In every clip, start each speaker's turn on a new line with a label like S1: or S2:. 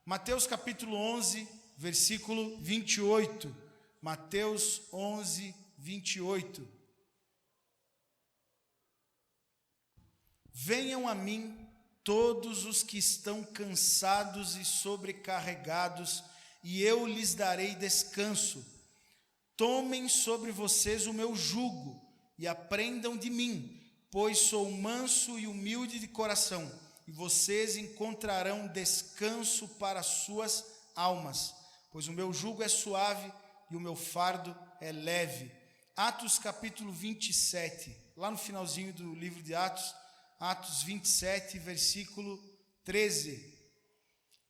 S1: Mateus capítulo 11, versículo 28. Mateus 11, 28. Venham a mim todos os que estão cansados e sobrecarregados, e eu lhes darei descanso. Tomem sobre vocês o meu jugo e aprendam de mim, pois sou manso e humilde de coração, e vocês encontrarão descanso para as suas almas, pois o meu jugo é suave e o meu fardo é leve. Atos capítulo 27, lá no finalzinho do livro de Atos 27, versículo 13.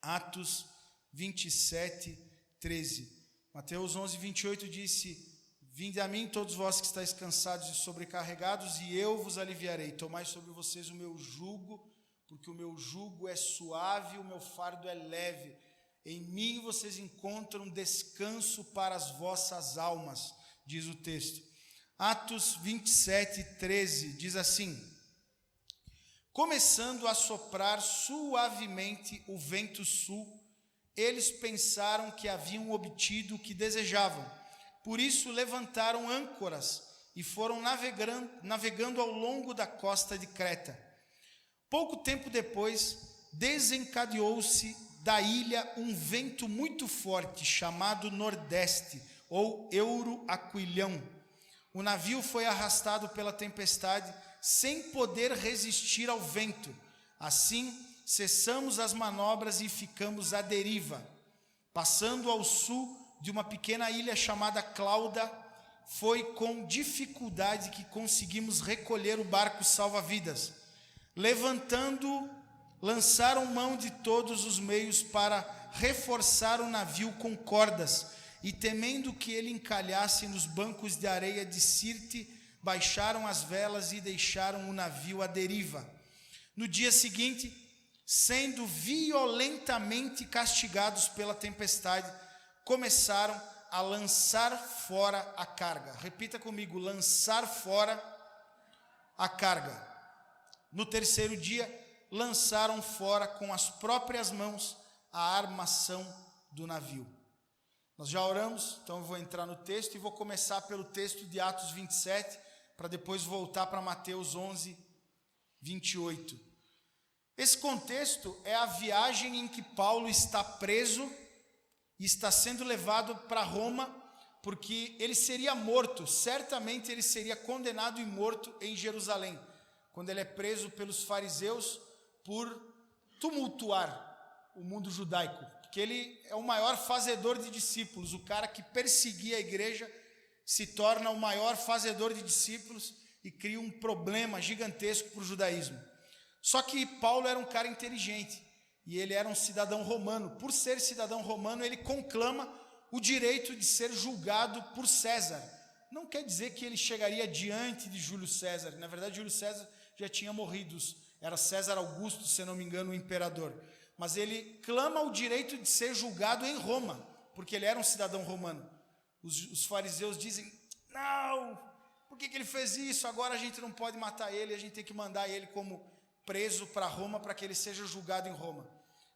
S1: Atos 27, 13. Mateus 11, 28 disse: Vinde a mim todos vós que estáis cansados e sobrecarregados, e eu vos aliviarei. Tomai sobre vocês o meu jugo, porque o meu jugo é suave e o meu fardo é leve. Em mim vocês encontram descanso para as vossas almas, diz o texto. Atos 27, 13 diz assim: Começando a soprar suavemente o vento sul, eles pensaram que haviam obtido o que desejavam. Por isso levantaram âncoras e foram navegando ao longo da costa de Creta. Pouco tempo depois, desencadeou-se da ilha um vento muito forte, chamado Nordeste, ou Euroaquilão. O navio foi arrastado pela tempestade, sem poder resistir ao vento. Assim, cessamos as manobras e ficamos à deriva. Passando ao sul de uma pequena ilha chamada Clauda, foi com dificuldade que conseguimos recolher o barco salva-vidas. Levantando, lançaram mão de todos os meios para reforçar o navio com cordas, e temendo que ele encalhasse nos bancos de areia de Sirte, baixaram as velas e deixaram o navio à deriva. No dia seguinte, sendo violentamente castigados pela tempestade, começaram a lançar fora a carga. Repita comigo: lançar fora a carga. No terceiro dia, lançaram fora com as próprias mãos a armação do navio. Nós já oramos, então eu vou entrar no texto e vou começar pelo texto de Atos 27, para depois voltar para Mateus 11, 28. Esse contexto é a viagem em que Paulo está preso e está sendo levado para Roma, porque ele seria morto, certamente ele seria condenado e morto em Jerusalém, quando ele é preso pelos fariseus por tumultuar o mundo judaico, porque ele é o maior fazedor de discípulos. O cara que perseguia a igreja se torna o maior fazedor de discípulos e cria um problema gigantesco para o judaísmo. Só que Paulo era um cara inteligente e ele era um cidadão romano. Por ser cidadão romano, ele conclama o direito de ser julgado por César. Não quer dizer que ele chegaria diante de Júlio César. Na verdade, Júlio César já tinha morrido. Era César Augusto, se não me engano, o imperador. Mas ele clama o direito de ser julgado em Roma, porque ele era um cidadão romano. Os fariseus dizem: não, por que ele fez isso? Agora a gente não pode matar ele, a gente tem que mandar ele como preso para Roma, para que ele seja julgado em Roma.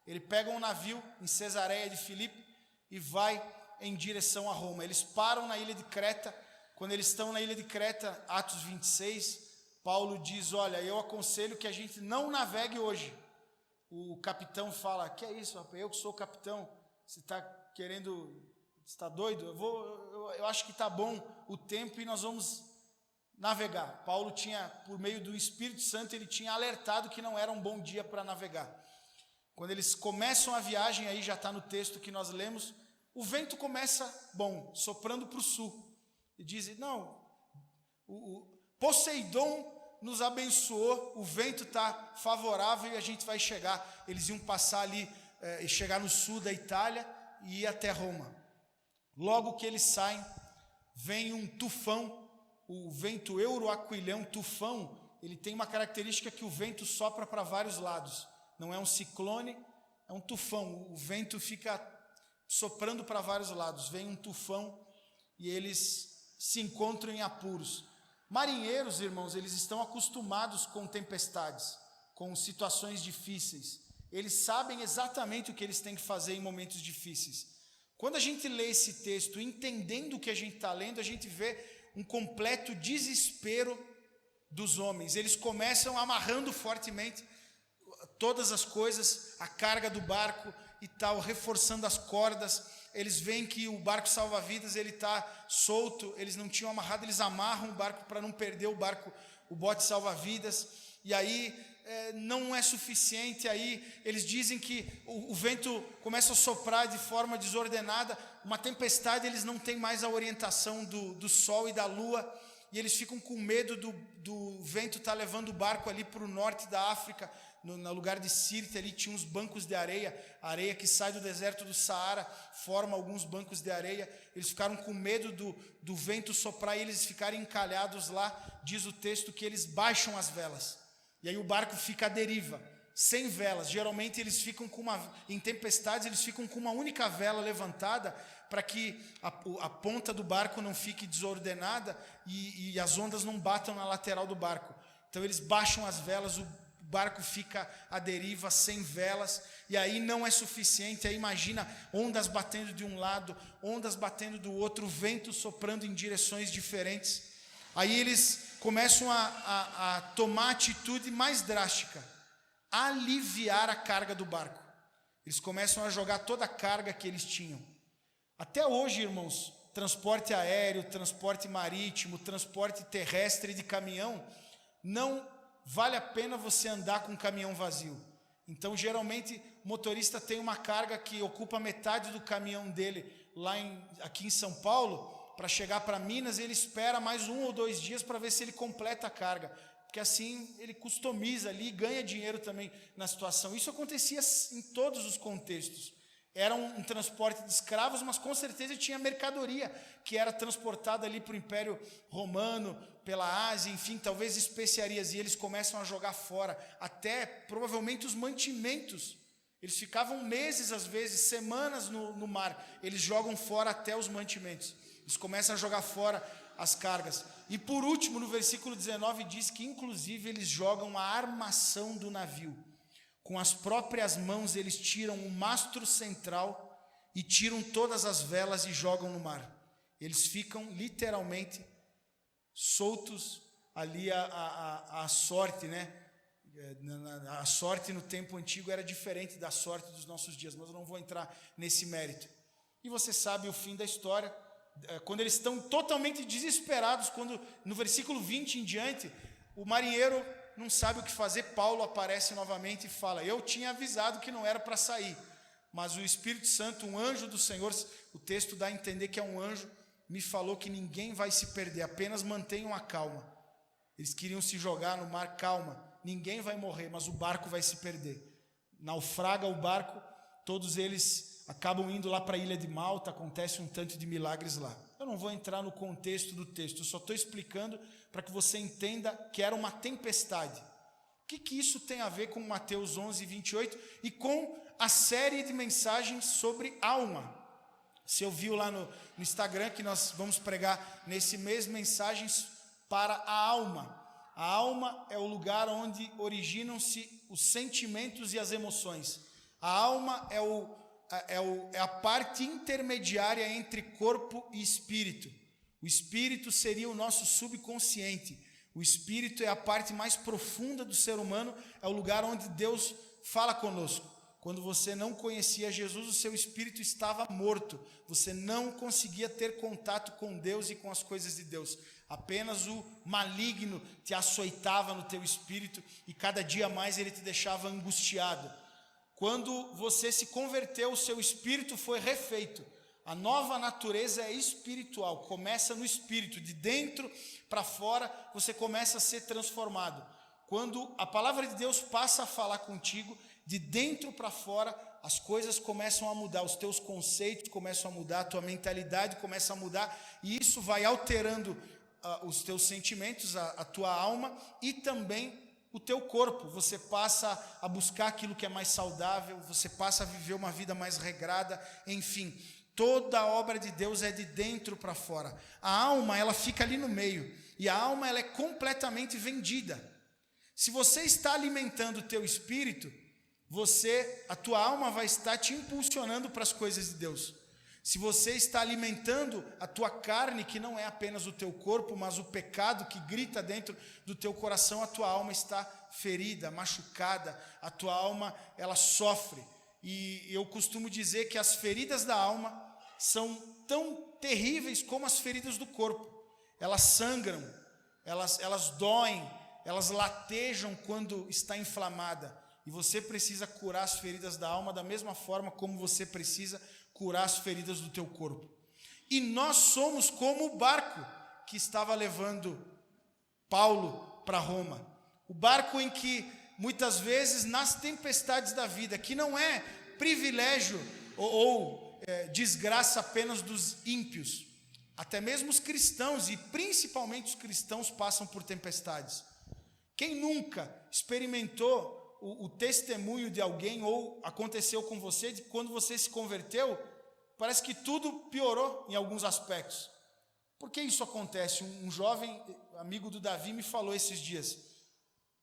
S1: Ele pega um navio em Cesareia de Filipe e vai em direção a Roma. Eles param na ilha de Creta. Quando eles estão na ilha de Creta, Atos 26, Paulo diz: olha, eu aconselho que a gente não navegue hoje. O capitão fala: que é isso, rapaz? Eu que sou o capitão, você está querendo, está doido? Eu acho que está bom o tempo e nós vamos navegar. Paulo tinha, por meio do Espírito Santo, ele tinha alertado que não era um bom dia para navegar. Quando eles começam a viagem, aí já está no texto que nós lemos, o vento começa, soprando para o sul. E dizem: não, o Poseidon nos abençoou, o vento está favorável e a gente vai chegar. Eles iam passar ali, chegar no sul da Itália e ir até Roma. Logo que eles saem, vem um tufão, o vento Euroaquilão, tufão. Ele tem uma característica que o vento sopra para vários lados. Não é um ciclone, é um tufão. O vento fica soprando para vários lados. Vem um tufão e eles se encontram em apuros. Marinheiros, irmãos, eles estão acostumados com tempestades, com situações difíceis. Eles sabem exatamente o que eles têm que fazer em momentos difíceis. Quando a gente lê esse texto, entendendo o que a gente está lendo, a gente vê um completo desespero dos homens. Eles começam amarrando fortemente todas as coisas, a carga do barco e tal, reforçando as cordas. Eles veem que o barco salva-vidas, ele está solto, eles não tinham amarrado, eles amarram o barco para não perder o barco, o bote salva-vidas, e aí não é suficiente. Aí eles dizem que o vento começa a soprar de forma desordenada, uma tempestade, eles não têm mais a orientação do sol e da lua, e eles ficam com medo do vento estar levando o barco ali para o norte da África, no lugar de Sirte. Ali tinha uns bancos de areia que sai do deserto do Saara, forma alguns bancos de areia. Eles ficaram com medo do vento soprar e eles ficarem encalhados lá. Diz o texto que eles baixam as velas, e aí o barco fica à deriva, sem velas. Geralmente eles ficam em tempestades, eles ficam com uma única vela levantada, para que a ponta do barco não fique desordenada e as ondas não batam na lateral do barco. Então eles baixam as velas, o barco fica à deriva, sem velas, e aí não é suficiente. Aí imagina ondas batendo de um lado, ondas batendo do outro, vento soprando em direções diferentes. Aí eles começam a tomar atitude mais drástica, aliviar a carga do barco. Eles começam a jogar toda a carga que eles tinham. Até hoje, irmãos, transporte aéreo, transporte marítimo, transporte terrestre de caminhão, não vale a pena você andar com um caminhão vazio. Então, geralmente, o motorista tem uma carga que ocupa metade do caminhão dele aqui em São Paulo. Para chegar para Minas, ele espera mais 1 ou 2 dias para ver se ele completa a carga, porque assim ele customiza ali e ganha dinheiro também na situação. Isso acontecia em todos os contextos. Era um transporte de escravos, mas com certeza tinha mercadoria que era transportada ali para o Império Romano, pela Ásia, enfim, talvez especiarias, e eles começam a jogar fora, até provavelmente os mantimentos. Eles ficavam meses, às vezes, semanas no mar, eles jogam fora até os mantimentos, eles começam a jogar fora as cargas. E por último, no versículo 19, diz que inclusive eles jogam a armação do navio. Com as próprias mãos eles tiram o mastro central e tiram todas as velas e jogam no mar. Eles ficam literalmente soltos ali à sorte, né? A sorte no tempo antigo era diferente da sorte dos nossos dias, mas eu não vou entrar nesse mérito. E você sabe o fim da história, quando eles estão totalmente desesperados, quando no versículo 20 em diante, o marinheiro não sabe o que fazer. Paulo aparece novamente e fala: eu tinha avisado que não era para sair, mas o Espírito Santo, um anjo do Senhor, o texto dá a entender que é um anjo, me falou que ninguém vai se perder, apenas mantenham a calma. Eles queriam se jogar no mar, calma, ninguém vai morrer, mas o barco vai se perder. Naufraga o barco, todos eles acabam indo lá para a ilha de Malta, acontece um tanto de milagres lá. Eu não vou entrar no contexto do texto, eu só estou explicando para que você entenda que era uma tempestade. O que isso tem a ver com Mateus 11, 28 e com a série de mensagens sobre alma? Você ouviu lá no Instagram que nós vamos pregar nesse mês mensagens para a alma. A alma é o lugar onde originam-se os sentimentos e as emoções. A alma é a parte intermediária entre corpo e espírito. O espírito seria o nosso subconsciente. O espírito é a parte mais profunda do ser humano, é o lugar onde Deus fala conosco. Quando você não conhecia Jesus, o seu espírito estava morto. Você não conseguia ter contato com Deus e com as coisas de Deus. Apenas o maligno te açoitava no teu espírito e cada dia mais ele te deixava angustiado. Quando você se converteu, o seu espírito foi refeito. A nova natureza é espiritual, começa no espírito, de dentro para fora você começa a ser transformado. Quando a palavra de Deus passa a falar contigo, de dentro para fora, as coisas começam a mudar, os teus conceitos começam a mudar, a tua mentalidade começa a mudar, e isso vai alterando os teus sentimentos, a tua alma, e também o teu corpo, você passa a buscar aquilo que é mais saudável, você passa a viver uma vida mais regrada, enfim, toda a obra de Deus é de dentro para fora. A alma, ela fica ali no meio, e a alma, ela é completamente vendida. Se você está alimentando o teu espírito, a tua alma vai estar te impulsionando para as coisas de Deus. Se você está alimentando a tua carne, que não é apenas o teu corpo, mas o pecado que grita dentro do teu coração, a tua alma está ferida, machucada, a tua alma, ela sofre. E eu costumo dizer que as feridas da alma são tão terríveis como as feridas do corpo. Elas sangram, elas doem, elas latejam quando está inflamada. E você precisa curar as feridas da alma da mesma forma como você precisa curar as feridas do teu corpo. E nós somos como o barco que estava levando Paulo para Roma. O barco em que muitas vezes nas tempestades da vida, que não é privilégio ou desgraça apenas dos ímpios, até mesmo os cristãos e principalmente os cristãos passam por tempestades. Quem nunca experimentou o testemunho de alguém, ou aconteceu com você, de quando você se converteu, parece que tudo piorou em alguns aspectos. Por que isso acontece? Um jovem amigo do Davi me falou esses dias: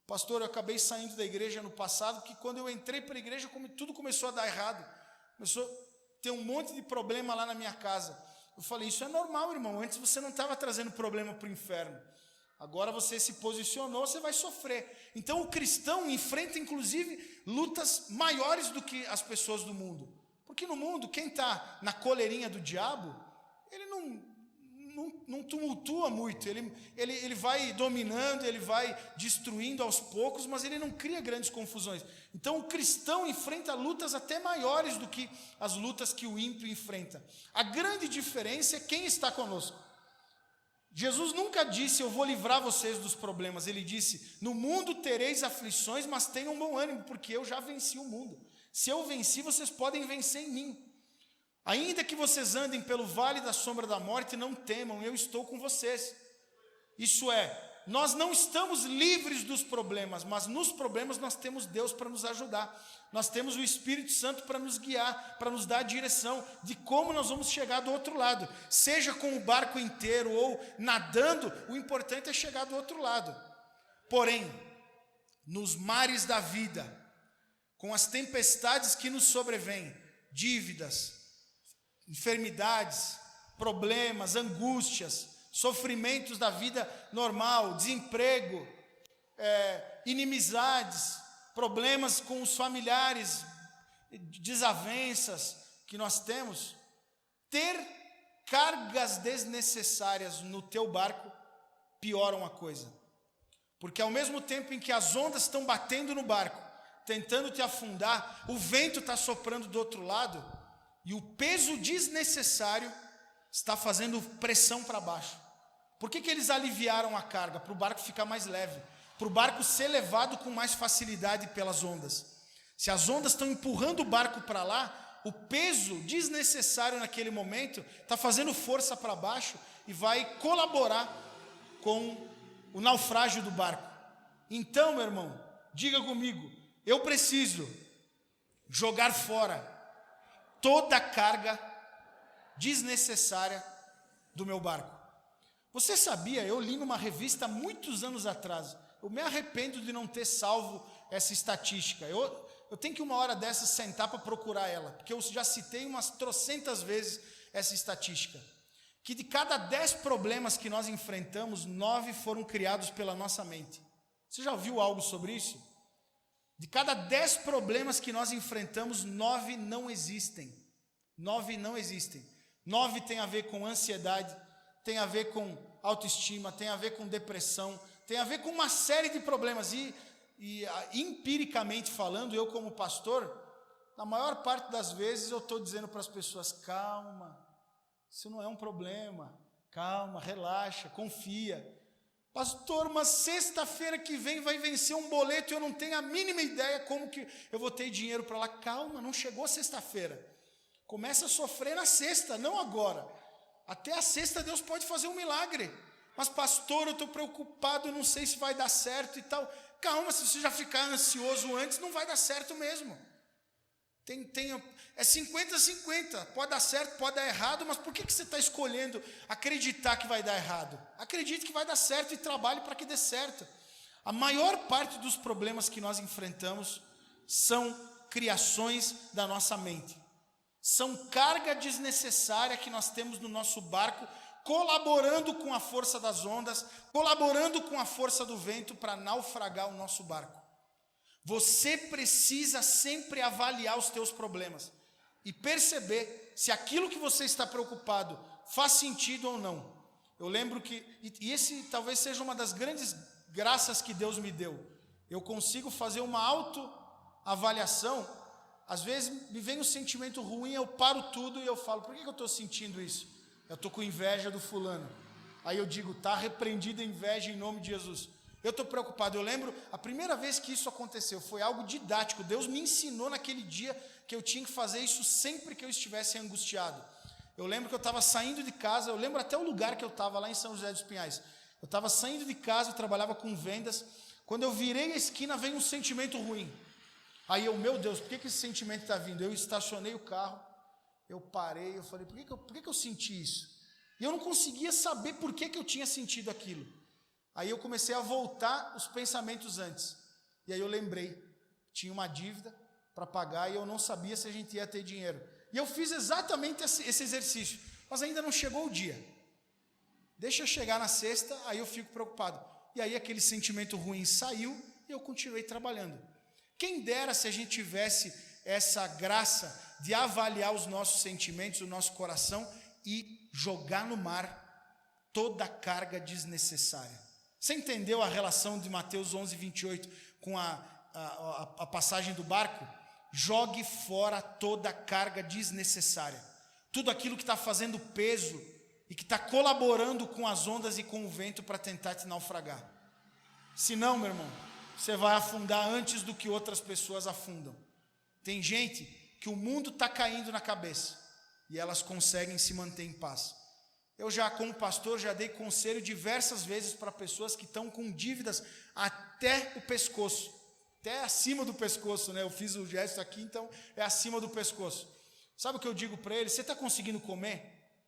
S1: pastor, eu acabei saindo da igreja no passado, que quando eu entrei para a igreja, tudo começou a dar errado, começou a ter um monte de problema lá na minha casa. Eu falei, isso é normal, irmão, antes você não estava trazendo problema para o inferno. Agora você se posicionou, você vai sofrer. Então o cristão enfrenta inclusive lutas maiores do que as pessoas do mundo. Porque no mundo, quem está na coleirinha do diabo, ele não tumultua muito, ele vai dominando, ele vai destruindo aos poucos, mas ele não cria grandes confusões. Então o cristão enfrenta lutas até maiores do que as lutas que o ímpio enfrenta. A grande diferença é quem está conosco. Jesus nunca disse, eu vou livrar vocês dos problemas. Ele disse, no mundo tereis aflições, mas tenham bom ânimo, porque eu já venci o mundo. Se eu venci, vocês podem vencer em mim. Ainda que vocês andem pelo vale da sombra da morte, não temam, eu estou com vocês. Isso é, nós não estamos livres dos problemas, mas nos problemas nós temos Deus para nos ajudar. Nós temos o Espírito Santo para nos guiar, para nos dar a direção de como nós vamos chegar do outro lado. Seja com o barco inteiro ou nadando, o importante é chegar do outro lado. Porém, nos mares da vida, com as tempestades que nos sobrevêm, dívidas, enfermidades, problemas, angústias, sofrimentos da vida normal, desemprego, inimizades, problemas com os familiares, desavenças que nós temos, ter cargas desnecessárias no teu barco pioram a coisa. Porque ao mesmo tempo em que as ondas estão batendo no barco, tentando te afundar, o vento está soprando do outro lado, e o peso desnecessário está fazendo pressão para baixo. Por que eles aliviaram a carga? Para o barco ficar mais leve, para o barco ser levado com mais facilidade pelas ondas. Se as ondas estão empurrando o barco para lá, o peso desnecessário naquele momento está fazendo força para baixo e vai colaborar com o naufrágio do barco. Então, meu irmão, diga comigo, eu preciso jogar fora toda a carga desnecessária do meu barco. Você sabia, eu li numa revista há muitos anos atrás, eu me arrependo de não ter salvo essa estatística. Eu tenho que uma hora dessas sentar para procurar ela, porque eu já citei umas trocentas vezes essa estatística, que de cada 10 problemas que nós enfrentamos, 9 foram criados pela nossa mente. Você já ouviu algo sobre isso? De cada 10 problemas que nós enfrentamos, 9 não existem. 9 não existem. 9 tem a ver com ansiedade, tem a ver com autoestima, tem a ver com depressão, tem a ver com uma série de problemas. E empiricamente falando, eu como pastor, na maior parte das vezes eu estou dizendo para as pessoas, calma, isso não é um problema, calma, relaxa, confia. Pastor, mas sexta-feira que vem vai vencer um boleto e eu não tenho a mínima ideia como que eu vou ter dinheiro para lá. Calma, não chegou sexta-feira. Começa a sofrer na sexta, não agora. Até a sexta Deus pode fazer um milagre. Mas pastor, eu estou preocupado, eu não sei se vai dar certo e tal. Calma, se você já ficar ansioso antes, não vai dar certo mesmo. É 50-50, pode dar certo, pode dar errado, mas por que você está escolhendo acreditar que vai dar errado? Acredite que vai dar certo e trabalhe para que dê certo. A maior parte dos problemas que nós enfrentamos são criações da nossa mente. São carga desnecessária que nós temos no nosso barco, colaborando com a força das ondas, colaborando com a força do vento para naufragar o nosso barco. Você precisa sempre avaliar os teus problemas e perceber se aquilo que você está preocupado faz sentido ou não. Eu lembro que, e esse talvez seja uma das grandes graças que Deus me deu. Eu consigo fazer uma autoavaliação. Às vezes me vem um sentimento ruim, eu paro tudo e eu falo, por que eu estou sentindo isso? Eu estou com inveja do fulano. Aí eu digo, está repreendida a inveja em nome de Jesus. Eu estou preocupado. Eu lembro, a primeira vez que isso aconteceu, foi algo didático. Deus me ensinou naquele dia que eu tinha que fazer isso sempre que eu estivesse angustiado. Eu lembro que eu estava saindo de casa, eu lembro até o lugar que eu estava, lá em São José dos Pinhais. Eu estava saindo de casa, eu trabalhava com vendas. Quando eu virei a esquina, veio um sentimento ruim. Aí eu, meu Deus, por que esse sentimento está vindo? Eu estacionei o carro, eu parei, eu falei, por que eu senti isso? E eu não conseguia saber por que eu tinha sentido aquilo. Aí eu comecei a voltar os pensamentos antes. E aí eu lembrei, tinha uma dívida para pagar e eu não sabia se a gente ia ter dinheiro. E eu fiz exatamente esse exercício, mas ainda não chegou o dia. Deixa eu chegar na sexta, aí eu fico preocupado. E aí aquele sentimento ruim saiu e eu continuei trabalhando. Quem dera se a gente tivesse essa graça de avaliar os nossos sentimentos, o nosso coração e jogar no mar toda a carga desnecessária. Você entendeu a relação de Mateus 11:28 com a passagem do barco? Jogue fora toda a carga desnecessária. Tudo aquilo que está fazendo peso e que está colaborando com as ondas e com o vento para tentar te naufragar. Senão, meu irmão, você vai afundar antes do que outras pessoas afundam. Tem gente que o mundo está caindo na cabeça e elas conseguem se manter em paz. Eu já, como pastor, já dei conselho diversas vezes para pessoas que estão com dívidas até o pescoço, até acima do pescoço, né? Eu fiz o gesto aqui, então é acima do pescoço. Sabe o que eu digo para eles? Você está conseguindo comer?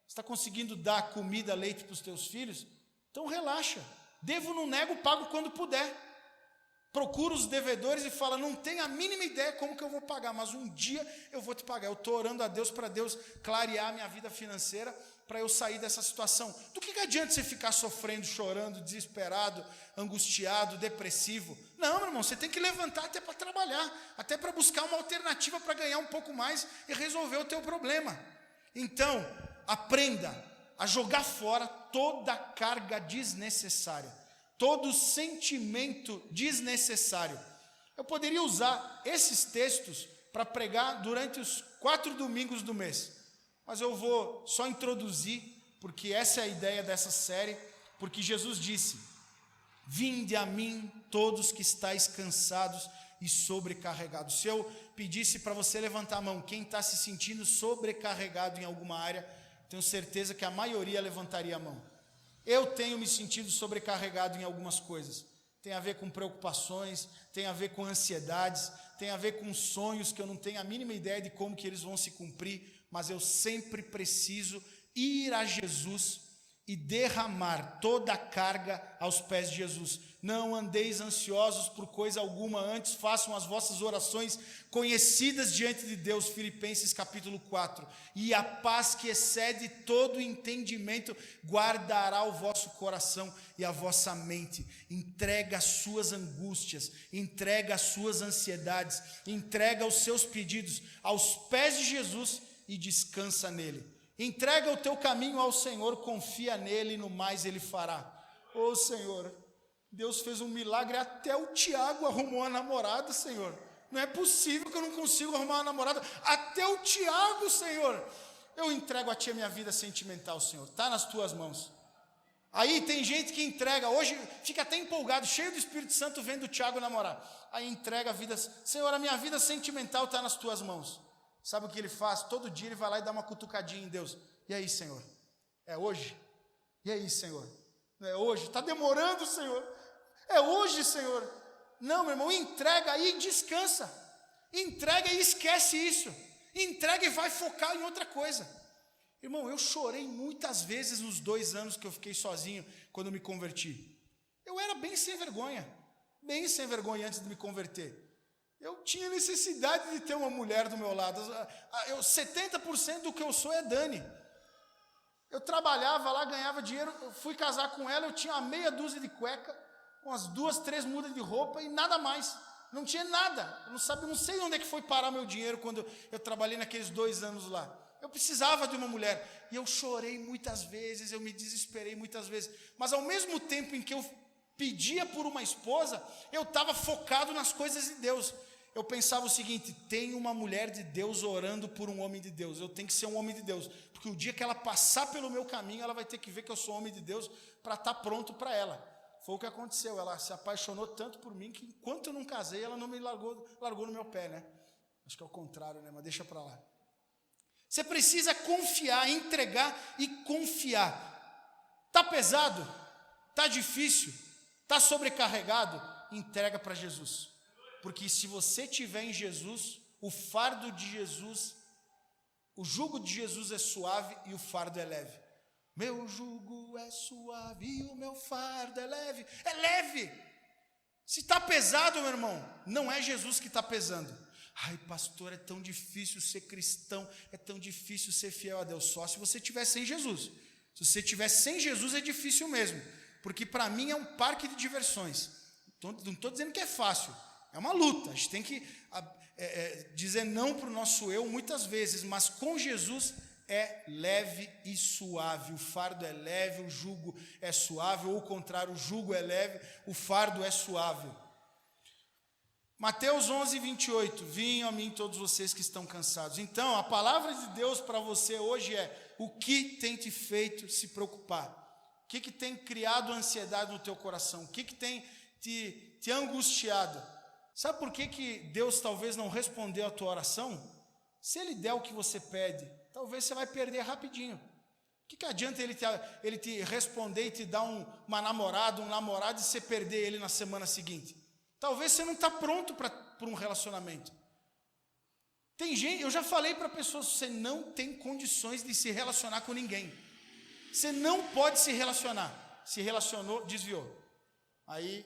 S1: Você está conseguindo dar comida, leite para os teus filhos? Então relaxa. Devo, não nego, pago quando puder. Procura os devedores e fala, não tenho a mínima ideia como que eu vou pagar, mas um dia eu vou te pagar. Eu estou orando a Deus para Deus clarear a minha vida financeira, para eu sair dessa situação. Do que adianta você ficar sofrendo, chorando, desesperado, angustiado, depressivo? Não, meu irmão, você tem que levantar até para trabalhar, até para buscar uma alternativa para ganhar um pouco mais e resolver o teu problema. Então, aprenda a jogar fora toda a carga desnecessária, todo sentimento desnecessário. Eu poderia usar esses textos para pregar durante os 4 domingos do mês, mas eu vou só introduzir, porque essa é a ideia dessa série, porque Jesus disse, vinde a mim todos que estáis cansados e sobrecarregados. Se eu pedisse para você levantar a mão, quem está se sentindo sobrecarregado em alguma área, tenho certeza que a maioria levantaria a mão. Eu tenho me sentido sobrecarregado em algumas coisas. Tem a ver com preocupações, tem a ver com ansiedades, tem a ver com sonhos que eu não tenho a mínima ideia de como que eles vão se cumprir, mas eu sempre preciso ir a Jesus e derramar toda a carga aos pés de Jesus. Não andeis ansiosos por coisa alguma, antes façam as vossas orações conhecidas diante de Deus, Filipenses capítulo 4. E a paz que excede todo entendimento guardará o vosso coração e a vossa mente. Entrega as suas angústias, entrega as suas ansiedades, entrega os seus pedidos aos pés de Jesus e descansa nele. Entrega o teu caminho ao Senhor, confia nele e no mais ele fará. Ô Senhor, Deus fez um milagre, até o Tiago arrumou a namorada, Senhor. Não é possível que eu não consiga arrumar uma namorada. Até o Tiago, Senhor. Eu entrego a ti a minha vida sentimental, Senhor. Está nas tuas mãos. Aí tem gente que entrega, hoje fica até empolgado, cheio do Espírito Santo, vendo o Tiago namorar. Aí entrega a vida, Senhor, a minha vida sentimental está nas tuas mãos. Sabe o que ele faz? Todo dia ele vai lá e dá uma cutucadinha em Deus. E aí, Senhor? É hoje? E aí, Senhor? Não é hoje? Está demorando, Senhor? É hoje, Senhor? Não, meu irmão, entrega aí e descansa. Entrega e esquece isso. Entrega e vai focar em outra coisa. Irmão, eu chorei muitas vezes nos 2 anos que eu fiquei sozinho quando eu me converti. Eu era bem sem vergonha antes de me converter. Eu tinha necessidade de ter uma mulher do meu lado. 70% do que eu sou é Dani. Eu trabalhava lá, ganhava dinheiro, eu fui casar com ela, eu tinha uma meia dúzia de cueca, umas 2, 3 mudas de roupa e nada mais. Não tinha nada. Eu não sei onde é que foi parar meu dinheiro quando eu trabalhei naqueles 2 anos lá. Eu precisava de uma mulher. E eu chorei muitas vezes, eu me desesperei muitas vezes. Mas ao mesmo tempo em que eu pedia por uma esposa, eu estava focado nas coisas de Deus. Eu pensava o seguinte: tem uma mulher de Deus orando por um homem de Deus, eu tenho que ser um homem de Deus, porque o dia que ela passar pelo meu caminho, ela vai ter que ver que eu sou homem de Deus para estar pronto para ela. Foi o que aconteceu, ela se apaixonou tanto por mim, que enquanto eu não casei, ela não me largou no meu pé, né? Acho que é o contrário, né? Mas deixa para lá. Você precisa confiar, entregar e confiar. Está pesado? Está difícil? Está sobrecarregado? Entrega para Jesus. Porque se você tiver em Jesus, o fardo de Jesus, o jugo de Jesus é suave e o fardo é leve. Meu jugo é suave e o meu fardo é leve. É leve. Se está pesado, meu irmão, não é Jesus que está pesando. Ai, pastor, é tão difícil ser cristão, é tão difícil ser fiel a Deus. Só se você estiver sem Jesus. Se você estiver sem Jesus, é difícil mesmo. Porque para mim é um parque de diversões. Não estou dizendo que é fácil. É uma luta, a gente tem que dizer não para o nosso eu muitas vezes, mas com Jesus é leve e suave. O fardo é leve, o jugo é suave, ou o contrário, o jugo é leve, o fardo é suave. Mateus 11, 28, vinham a mim todos vocês que estão cansados. Então, a palavra de Deus para você hoje é: o que tem te feito se preocupar? O que tem criado ansiedade no teu coração? O que tem te angustiado? Sabe por que Deus talvez não respondeu a tua oração? Se Ele der o que você pede, talvez você vai perder rapidinho. O que adianta ele te responder e te dar uma namorada, um namorado, e você perder ele na semana seguinte? Talvez você não está pronto para um relacionamento. Tem gente, eu já falei para pessoas: você não tem condições de se relacionar com ninguém. Você não pode se relacionar. Se relacionou, desviou. Aí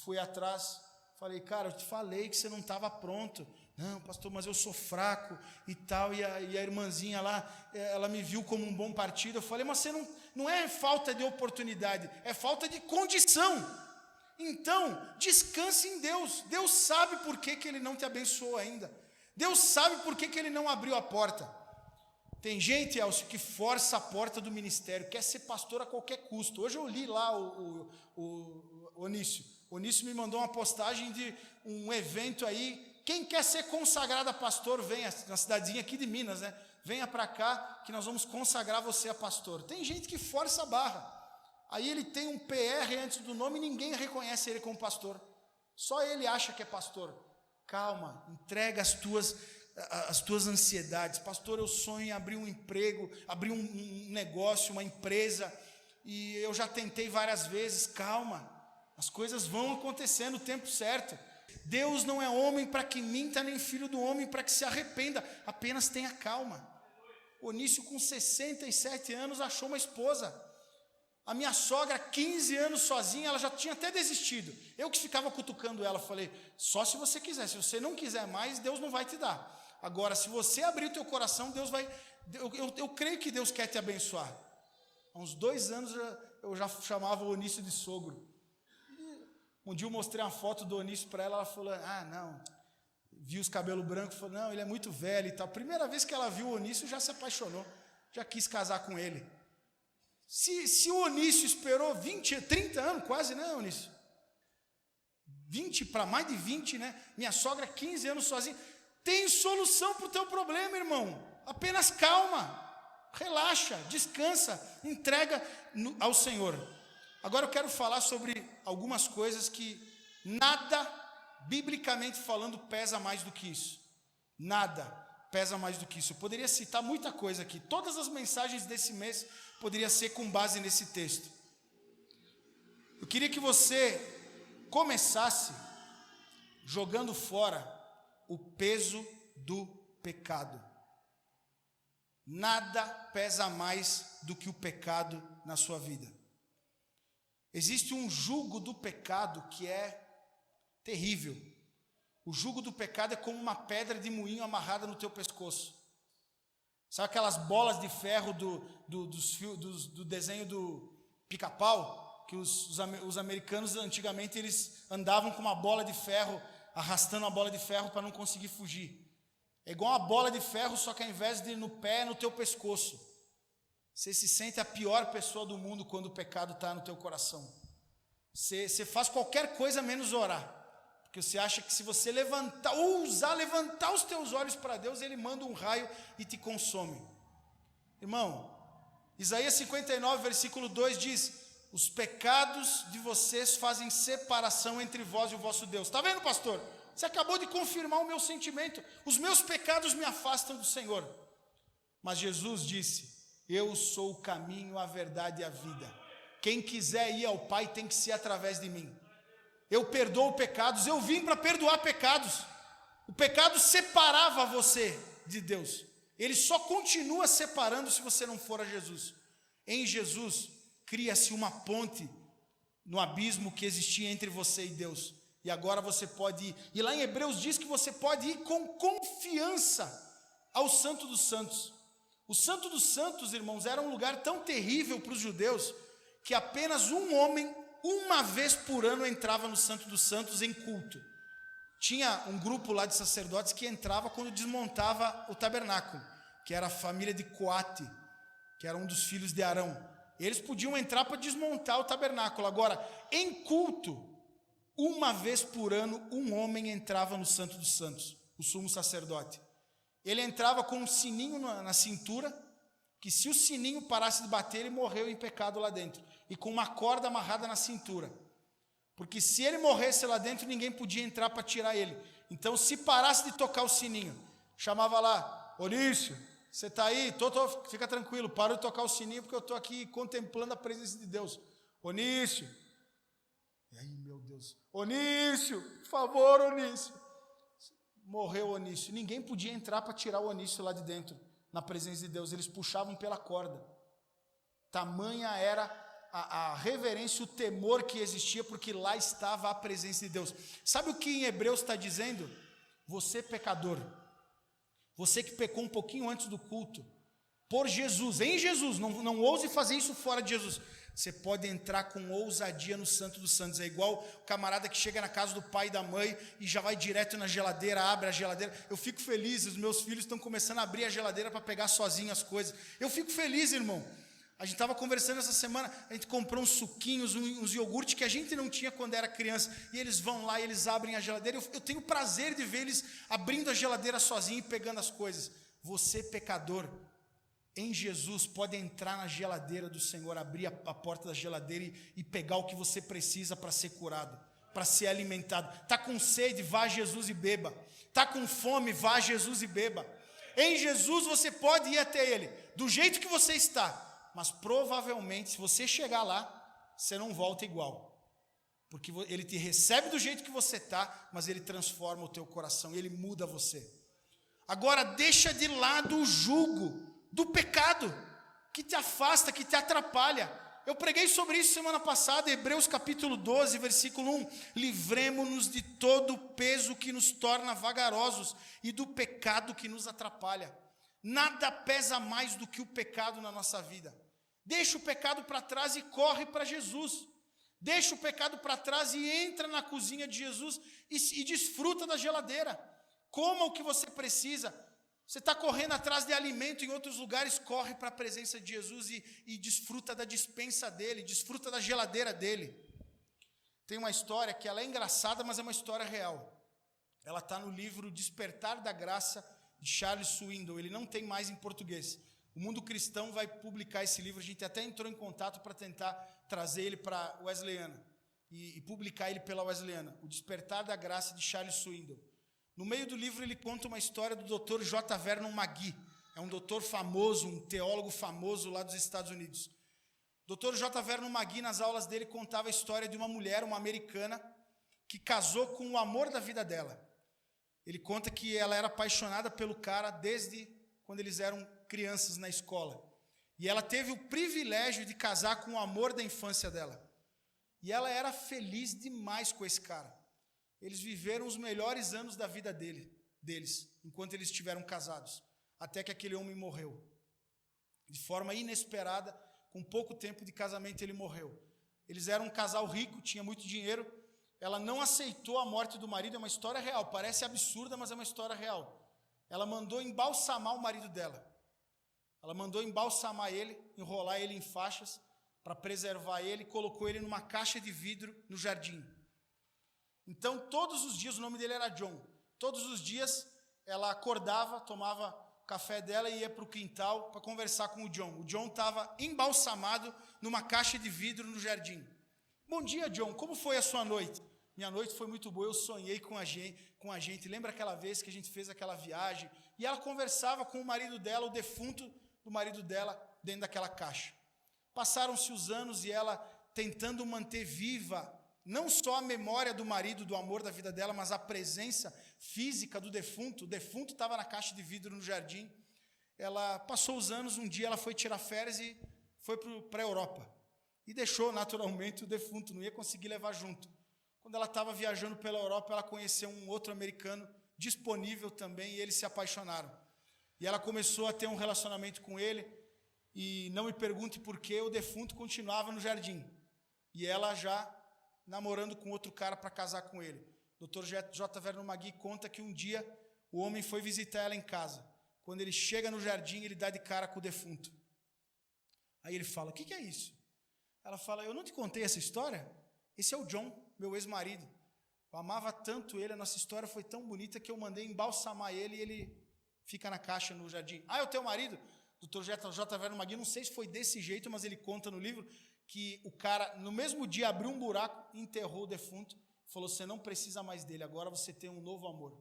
S1: fui atrás. Falei: cara, eu te falei que você não estava pronto. Não, pastor, mas eu sou fraco e tal. E a irmãzinha lá, ela me viu como um bom partido. Eu falei: mas você não é falta de oportunidade, é falta de condição. Então, descanse em Deus. Deus sabe por que Ele não te abençoou ainda. Deus sabe por que Ele não abriu a porta. Tem gente, Elcio, que força a porta do ministério, quer ser pastor a qualquer custo. Hoje eu li lá o Onício. O Onício me mandou uma postagem de um evento aí. Quem quer ser consagrado a pastor, venha, na cidadezinha aqui de Minas, né? Venha para cá que nós vamos consagrar você a pastor. Tem gente que força a barra. Aí ele tem um PR antes do nome e ninguém reconhece ele como pastor. Só ele acha que é pastor. Calma, entrega as tuas ansiedades. Pastor, eu sonho em abrir um emprego, abrir um negócio, uma empresa, e eu já tentei várias vezes. Calma. As coisas vão acontecer no tempo certo. Deus não é homem para que minta, nem filho do homem para que se arrependa. Apenas tenha calma. Onício, com 67 anos, achou uma esposa. A minha sogra, 15 anos sozinha, ela já tinha até desistido. Eu que ficava cutucando ela, falei: só se você quiser. Se você não quiser mais, Deus não vai te dar. Agora, se você abrir o teu coração, Deus vai... Eu creio que Deus quer te abençoar. Há uns 2 anos eu já chamava o Onício de sogro. Um dia eu mostrei uma foto do Onício para ela, ela falou: ah, não, viu os cabelos brancos, falou: não, ele é muito velho e tal. Primeira vez que ela viu o Onício, já se apaixonou, já quis casar com ele. Se o Onício esperou 30 anos, quase, né, Onício? 20, para mais de 20, né? Minha sogra, 15 anos sozinha. Tem solução para o teu problema, irmão. Apenas calma, relaxa, descansa, entrega ao Senhor. Agora eu quero falar sobre algumas coisas que nada, biblicamente falando, pesa mais do que isso. Nada pesa mais do que isso. Eu poderia citar muita coisa aqui. Todas as mensagens desse mês poderia ser com base nesse texto. Eu queria que você começasse jogando fora o peso do pecado. Nada pesa mais do que o pecado na sua vida. Existe um jugo do pecado que é terrível. O jugo do pecado é como uma pedra de moinho amarrada no teu pescoço. Sabe aquelas bolas de ferro do desenho do Pica-Pau? Que os americanos antigamente eles andavam com uma bola de ferro, arrastando a bola de ferro para não conseguir fugir. É igual uma bola de ferro, só que ao invés de ir no pé, é no teu pescoço. Você se sente a pior pessoa do mundo quando o pecado está no teu coração. Você faz qualquer coisa menos orar. Porque você acha que se você levantar os teus olhos para Deus, Ele manda um raio e te consome. Irmão, Isaías 59, versículo 2 diz: os pecados de vocês fazem separação entre vós e o vosso Deus. Está vendo, pastor? Você acabou de confirmar o meu sentimento. Os meus pecados me afastam do Senhor. Mas Jesus disse: eu sou o caminho, a verdade e a vida. Quem quiser ir ao Pai tem que ser através de mim. Eu perdoo pecados, eu vim para perdoar pecados. O pecado separava você de Deus. Ele só continua separando se você não for a Jesus. Em Jesus, cria-se uma ponte no abismo que existia entre você e Deus. E agora você pode ir. E lá em Hebreus diz que você pode ir com confiança ao Santo dos Santos. O Santo dos Santos, irmãos, era um lugar tão terrível para os judeus que apenas um homem, uma vez por ano, entrava no Santo dos Santos em culto. Tinha um grupo lá de sacerdotes que entrava quando desmontava o tabernáculo, que era a família de Coate, que era um dos filhos de Arão. Eles podiam entrar para desmontar o tabernáculo. Agora, em culto, uma vez por ano, um homem entrava no Santo dos Santos, o sumo sacerdote. Ele entrava com um sininho na cintura, que se o sininho parasse de bater, ele morreu em pecado lá dentro. E com uma corda amarrada na cintura. Porque se ele morresse lá dentro, ninguém podia entrar para tirar ele. Então, se parasse de tocar o sininho, chamava lá: Onício, você está aí? Fica tranquilo, parou de tocar o sininho, porque eu estou aqui contemplando a presença de Deus. Onício. E aí, meu Deus. Onício, por favor, Onício. Morreu Onício. Ninguém podia entrar para tirar o Onício lá de dentro, na presença de Deus. Eles puxavam pela corda. Tamanha era a reverência, o temor que existia, porque lá estava a presença de Deus. Sabe o que em Hebreus está dizendo? Você pecador, você que pecou um pouquinho antes do culto, por Jesus, em Jesus, não ouse fazer isso fora de Jesus. Você pode entrar com ousadia no Santo dos Santos. É igual o camarada que chega na casa do pai e da mãe e já vai direto na geladeira, abre a geladeira. Eu fico feliz, os meus filhos estão começando a abrir a geladeira para pegar sozinho as coisas. Eu fico feliz, irmão. A gente estava conversando essa semana, a gente comprou uns suquinhos, uns iogurtes que a gente não tinha quando era criança, e eles vão lá e eles abrem a geladeira. Eu tenho prazer de ver eles abrindo a geladeira sozinho e pegando as coisas. Você, pecador, em Jesus, pode entrar na geladeira do Senhor, abrir a porta da geladeira e pegar o que você precisa para ser curado, para ser alimentado. Está com sede, vá a Jesus e beba. Está com fome, vá a Jesus e beba. Em Jesus você pode ir até Ele, do jeito que você está. Mas provavelmente, se você chegar lá, você não volta igual. Porque Ele te recebe do jeito que você está, mas Ele transforma o teu coração, Ele muda você. Agora, deixa de lado o jugo do pecado, que te afasta, que te atrapalha. Eu preguei sobre isso semana passada, Hebreus capítulo 12, versículo 1. Livremo-nos de todo o peso que nos torna vagarosos e do pecado que nos atrapalha. Nada pesa mais do que o pecado na nossa vida. Deixa o pecado para trás e corre para Jesus. Deixa o pecado para trás e entra na cozinha de Jesus e desfruta da geladeira. Coma o que você precisa. Você está correndo atrás de alimento em outros lugares, corre para a presença de Jesus e desfruta da despensa dele, desfruta da geladeira dele. Tem uma história que ela é engraçada, mas é uma história real. Ela está no livro Despertar da Graça, de Charles Swindoll. Ele não tem mais em português. O Mundo Cristão vai publicar esse livro. A gente até entrou em contato para tentar trazer ele para a Wesleyana e publicar ele pela Wesleyana. O Despertar da Graça, de Charles Swindoll. No meio do livro ele conta uma história do Dr. J. Vernon McGee. É um doutor famoso, um teólogo famoso lá dos Estados Unidos. Dr. J. Vernon McGee, nas aulas dele, contava a história de uma mulher, uma americana, que casou com o amor da vida dela. Ele conta que ela era apaixonada pelo cara desde quando eles eram crianças na escola. E ela teve o privilégio de casar com o amor da infância dela. E ela era feliz demais com esse cara. Eles viveram os melhores anos da vida deles, enquanto eles estiveram casados, até que aquele homem morreu. De forma inesperada, com pouco tempo de casamento, ele morreu. Eles eram um casal rico, tinha muito dinheiro. Ela não aceitou a morte do marido, é uma história real. Parece absurda, mas é uma história real. Ela mandou embalsamar o marido dela. Ela mandou embalsamar ele, enrolar ele em faixas, para preservar ele, colocou ele numa caixa de vidro no jardim. Então, todos os dias, o nome dele era John, todos os dias ela acordava, tomava café dela e ia para o quintal para conversar com o John. O John estava embalsamado numa caixa de vidro no jardim. Bom dia, John, como foi a sua noite? Minha noite foi muito boa, eu sonhei com a gente. Lembra aquela vez que a gente fez aquela viagem? E ela conversava com o marido dela, o defunto do marido dela, dentro daquela caixa. Passaram-se os anos e ela tentando manter viva não só a memória do marido, do amor da vida dela, mas a presença física do defunto. O defunto estava na caixa de vidro no jardim. Ela passou os anos, um dia ela foi tirar férias e foi para a Europa. E deixou naturalmente o defunto, não ia conseguir levar junto. Quando ela estava viajando pela Europa, ela conheceu um outro americano disponível também e eles se apaixonaram. E ela começou a ter um relacionamento com ele e não me pergunte por que o defunto continuava no jardim. E ela já namorando com outro cara para casar com ele. Dr. J. Vernon McGee conta que um dia o homem foi visitar ela em casa. Quando ele chega no jardim, ele dá de cara com o defunto. Aí ele fala, o que é isso? Ela fala, eu não te contei essa história? Esse é o John, meu ex-marido. Eu amava tanto ele, a nossa história foi tão bonita que eu mandei embalsamar ele e ele fica na caixa no jardim. Ah, é o teu marido? Dr. J. Vernon McGee, não sei se foi desse jeito, mas ele conta no livro que o cara, no mesmo dia, abriu um buraco, enterrou o defunto, falou, você não precisa mais dele, agora você tem um novo amor.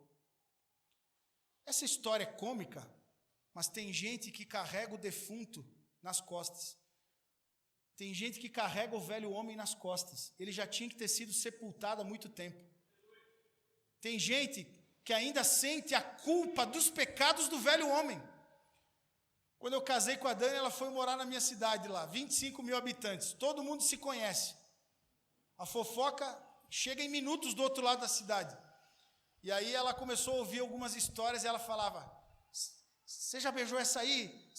S1: Essa história é cômica, mas tem gente que carrega o defunto nas costas. Tem gente que carrega o velho homem nas costas. Ele já tinha que ter sido sepultado há muito tempo. Tem gente que ainda sente a culpa dos pecados do velho homem. Quando eu casei com a Dani, ela foi morar na minha cidade lá, 25 mil habitantes, todo mundo se conhece. A fofoca chega em minutos do outro lado da cidade. E aí ela começou a ouvir algumas histórias e ela falava, você já beijou essa aí?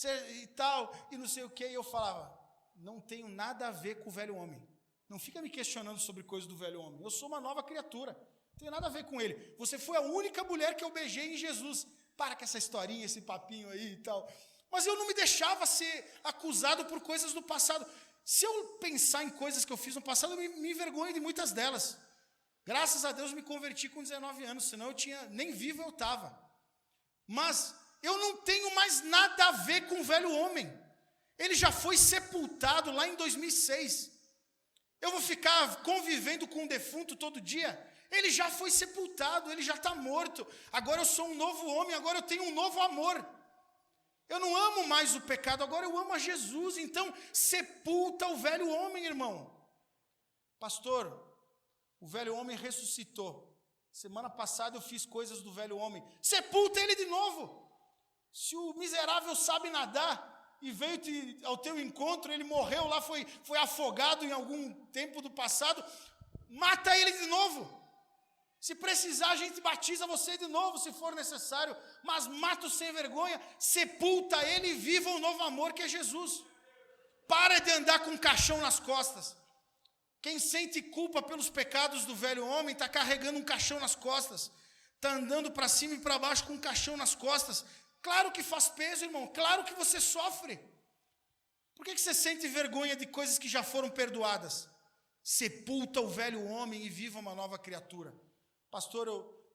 S1: E tal, e não sei o quê. E eu falava, não tenho nada a ver com o velho homem. Não fica me questionando sobre coisas do velho homem. Eu sou uma nova criatura, não tenho nada a ver com ele. Você foi a única mulher que eu beijei em Jesus. Para com essa historinha, esse papinho aí e tal. Mas eu não me deixava ser acusado por coisas do passado. Se eu pensar em coisas que eu fiz no passado, eu me envergonho de muitas delas. Graças a Deus me converti com 19 anos, senão eu tinha, nem vivo eu estava. Mas eu não tenho mais nada a ver com o velho homem. Ele já foi sepultado lá em 2006. Eu vou ficar convivendo com um defunto todo dia? Ele já foi sepultado, ele já está morto. Agora eu sou um novo homem, agora eu tenho um novo amor. Eu não amo mais o pecado, agora eu amo a Jesus. Então, sepulta o velho homem, irmão. Pastor, o velho homem ressuscitou. Semana passada eu fiz coisas do velho homem. Sepulta ele de novo. Se o miserável sabe nadar e veio ao teu encontro, ele morreu lá, foi afogado em algum tempo do passado, mata ele de novo. Se precisar, a gente batiza você de novo, se for necessário, mas mata o sem vergonha, sepulta ele e viva um novo amor que é Jesus. Para de andar com um caixão nas costas. Quem sente culpa pelos pecados do velho homem está carregando um caixão nas costas, está andando para cima e para baixo com um caixão nas costas. Claro que faz peso, irmão, claro que você sofre. Por que você sente vergonha de coisas que já foram perdoadas? Sepulta o velho homem e viva uma nova criatura. Pastor,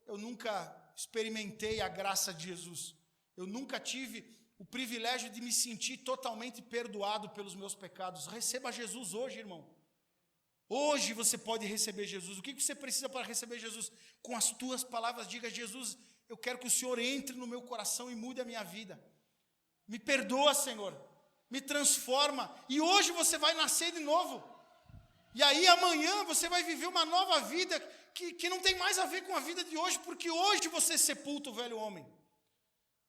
S1: eu nunca experimentei a graça de Jesus. Eu nunca tive o privilégio de me sentir totalmente perdoado pelos meus pecados. Receba Jesus hoje, irmão. Hoje você pode receber Jesus. O que você precisa para receber Jesus? Com as tuas palavras, diga, Jesus, eu quero que o Senhor entre no meu coração e mude a minha vida. Me perdoa, Senhor. Me transforma. E hoje você vai nascer de novo. E aí amanhã você vai viver uma nova vida que não tem mais a ver com a vida de hoje, porque hoje você sepulta o velho homem.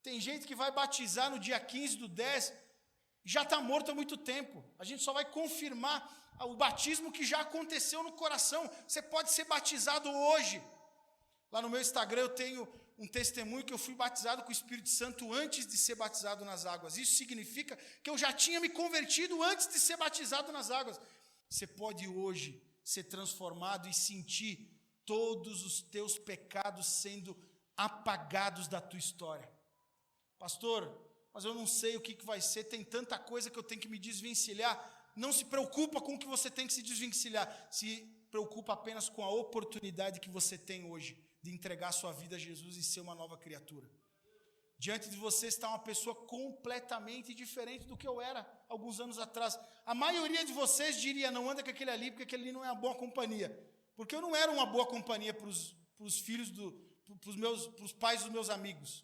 S1: Tem gente que vai batizar no dia 15 do 10, já está morto há muito tempo. A gente só vai confirmar o batismo que já aconteceu no coração. Você pode ser batizado hoje. Lá no meu Instagram eu tenho um testemunho que eu fui batizado com o Espírito Santo antes de ser batizado nas águas. Isso significa que eu já tinha me convertido antes de ser batizado nas águas. Você pode hoje ser transformado e sentir todos os teus pecados sendo apagados da tua história. Pastor, mas eu não sei o que vai ser, tem tanta coisa que eu tenho que me desvencilhar. Não se preocupa com o que você tem que se desvencilhar, se preocupa apenas com a oportunidade que você tem hoje de entregar sua vida a Jesus e ser uma nova criatura. Diante de você está uma pessoa completamente diferente do que eu era alguns anos atrás. A maioria de vocês diria, não anda com aquele ali, porque aquele ali não é uma boa companhia. Porque eu não era uma boa companhia para os filhos, para os pais dos meus amigos.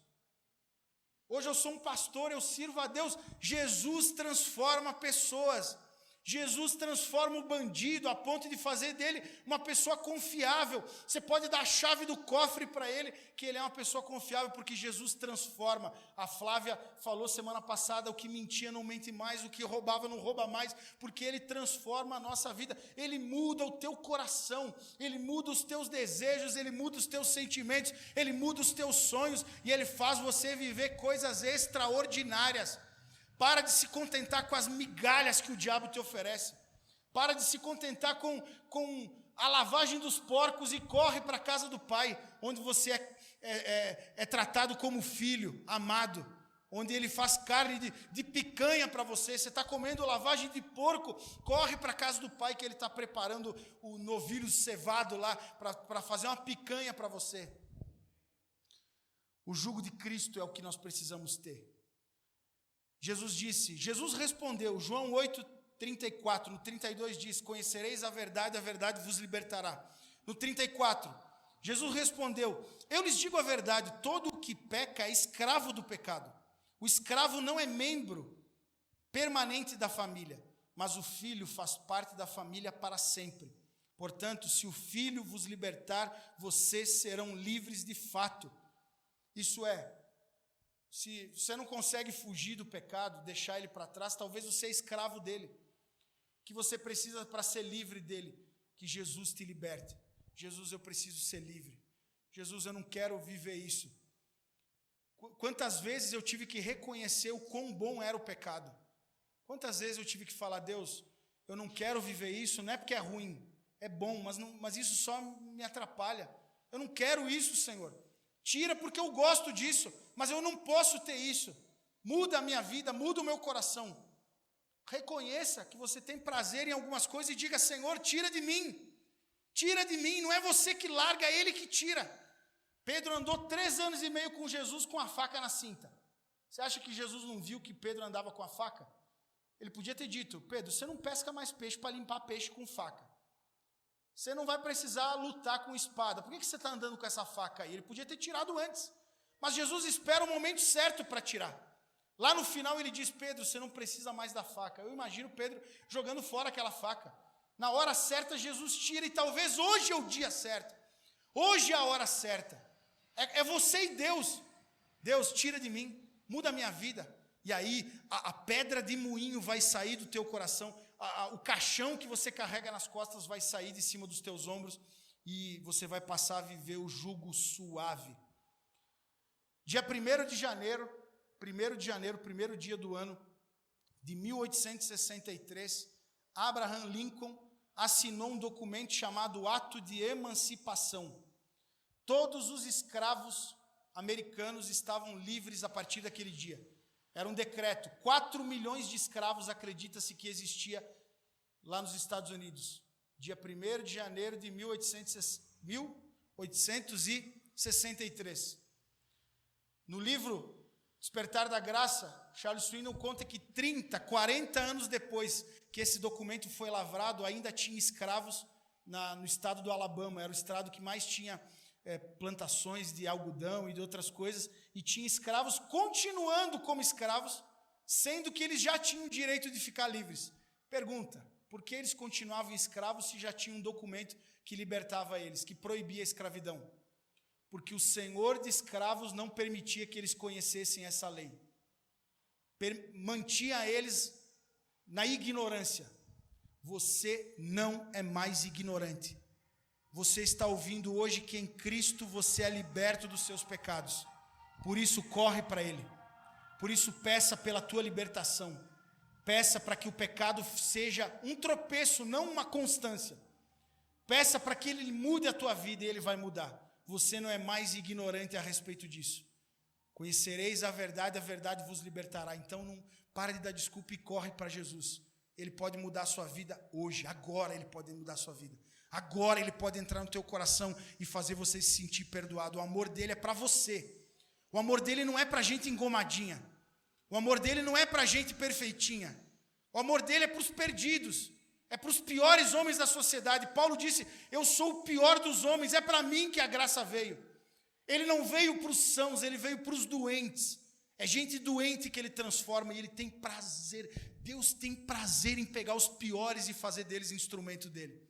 S1: Hoje eu sou um pastor, eu sirvo a Deus. Jesus transforma pessoas. Jesus transforma o bandido a ponto de fazer dele uma pessoa confiável. Você pode dar a chave do cofre para ele, que ele é uma pessoa confiável, porque Jesus transforma. A Flávia falou semana passada, o que mentia não mente mais, o que roubava não rouba mais, porque ele transforma a nossa vida. Ele muda o teu coração, ele muda os teus desejos, ele muda os teus sentimentos, ele muda os teus sonhos, e ele faz você viver coisas extraordinárias. Para de se contentar com as migalhas que o diabo te oferece. Para de se contentar com a lavagem dos porcos e corre para a casa do Pai, onde você é tratado como filho amado, onde Ele faz carne de picanha para você. Você está comendo lavagem de porco, corre para a casa do Pai, que Ele está preparando o novilho cevado lá para fazer uma picanha para você. O jugo de Cristo é o que nós precisamos ter. Jesus respondeu, João 8:34, no 32 diz, conhecereis a verdade vos libertará. No 34, Jesus respondeu, eu lhes digo a verdade, todo o que peca é escravo do pecado. O escravo não é membro permanente da família, mas o filho faz parte da família para sempre. Portanto, se o filho vos libertar, vocês serão livres de fato. Isso é, se você não consegue fugir do pecado, deixar ele para trás, talvez você é escravo dele. O que você precisa para ser livre dele? Que Jesus te liberte. Jesus, eu preciso ser livre. Jesus, eu não quero viver isso. Quantas vezes eu tive que reconhecer o quão bom era o pecado? Quantas vezes eu tive que falar, Deus, eu não quero viver isso, não é porque é ruim, é bom, mas isso só me atrapalha. Eu não quero isso, Senhor. Tira porque eu gosto disso, mas eu não posso ter isso. Muda a minha vida, muda o meu coração. Reconheça que você tem prazer em algumas coisas e diga, Senhor, tira de mim. Tira de mim, não é você que larga, é Ele que tira. Pedro andou 3 anos e meio com Jesus com a faca na cinta. Você acha que Jesus não viu que Pedro andava com a faca? Ele podia ter dito, Pedro, você não pesca mais peixe para limpar peixe com faca. Você não vai precisar lutar com espada. Por que você está andando com essa faca aí? Ele podia ter tirado antes. Mas Jesus espera o momento certo para tirar. Lá no final ele diz, Pedro, você não precisa mais da faca. Eu imagino Pedro jogando fora aquela faca. Na hora certa Jesus tira e talvez hoje é o dia certo. Hoje é a hora certa. É você e Deus. Deus, tira de mim, muda a minha vida. E aí a pedra de moinho vai sair do teu coração. O caixão que você carrega nas costas vai sair de cima dos teus ombros e você vai passar a viver o jugo suave. Dia 1º de janeiro, primeiro dia do ano de 1863, Abraham Lincoln assinou um documento chamado Ato de Emancipação. Todos os escravos americanos estavam livres a partir daquele dia. Era um decreto, 4 milhões de escravos acredita-se que existia lá nos Estados Unidos. Dia 1º de janeiro de 1863. No livro Despertar da Graça, Charles Swindoll conta que 40 anos depois que esse documento foi lavrado, ainda tinha escravos no estado do Alabama. Era o estado que mais tinha plantações de algodão e de outras coisas, e tinha escravos continuando como escravos, sendo que eles já tinham o direito de ficar livres. Pergunta, por que eles continuavam escravos se já tinha um documento que libertava eles, que proibia a escravidão? Porque o senhor de escravos não permitia que eles conhecessem essa lei. Mantinha eles na ignorância. Você não é mais ignorante. Você está ouvindo hoje que em Cristo você é liberto dos seus pecados. Por isso corre para Ele. Por isso peça pela tua libertação. Peça para que o pecado seja um tropeço, não uma constância. Peça para que Ele mude a tua vida e Ele vai mudar. Você não é mais ignorante a respeito disso. Conhecereis a verdade vos libertará. Então não para de dar desculpa e corre para Jesus. Ele pode mudar a sua vida hoje, agora Ele pode mudar a sua vida. Agora Ele pode entrar no teu coração e fazer você se sentir perdoado. O amor dele é para você. O amor dele não é para gente engomadinha. O amor dele não é para gente perfeitinha. O amor dele é para os perdidos. É para os piores homens da sociedade. Paulo disse, eu sou o pior dos homens. É para mim que a graça veio. Ele não veio para os sãos, ele veio para os doentes. É gente doente que ele transforma e ele tem prazer. Deus tem prazer em pegar os piores e fazer deles instrumento dele.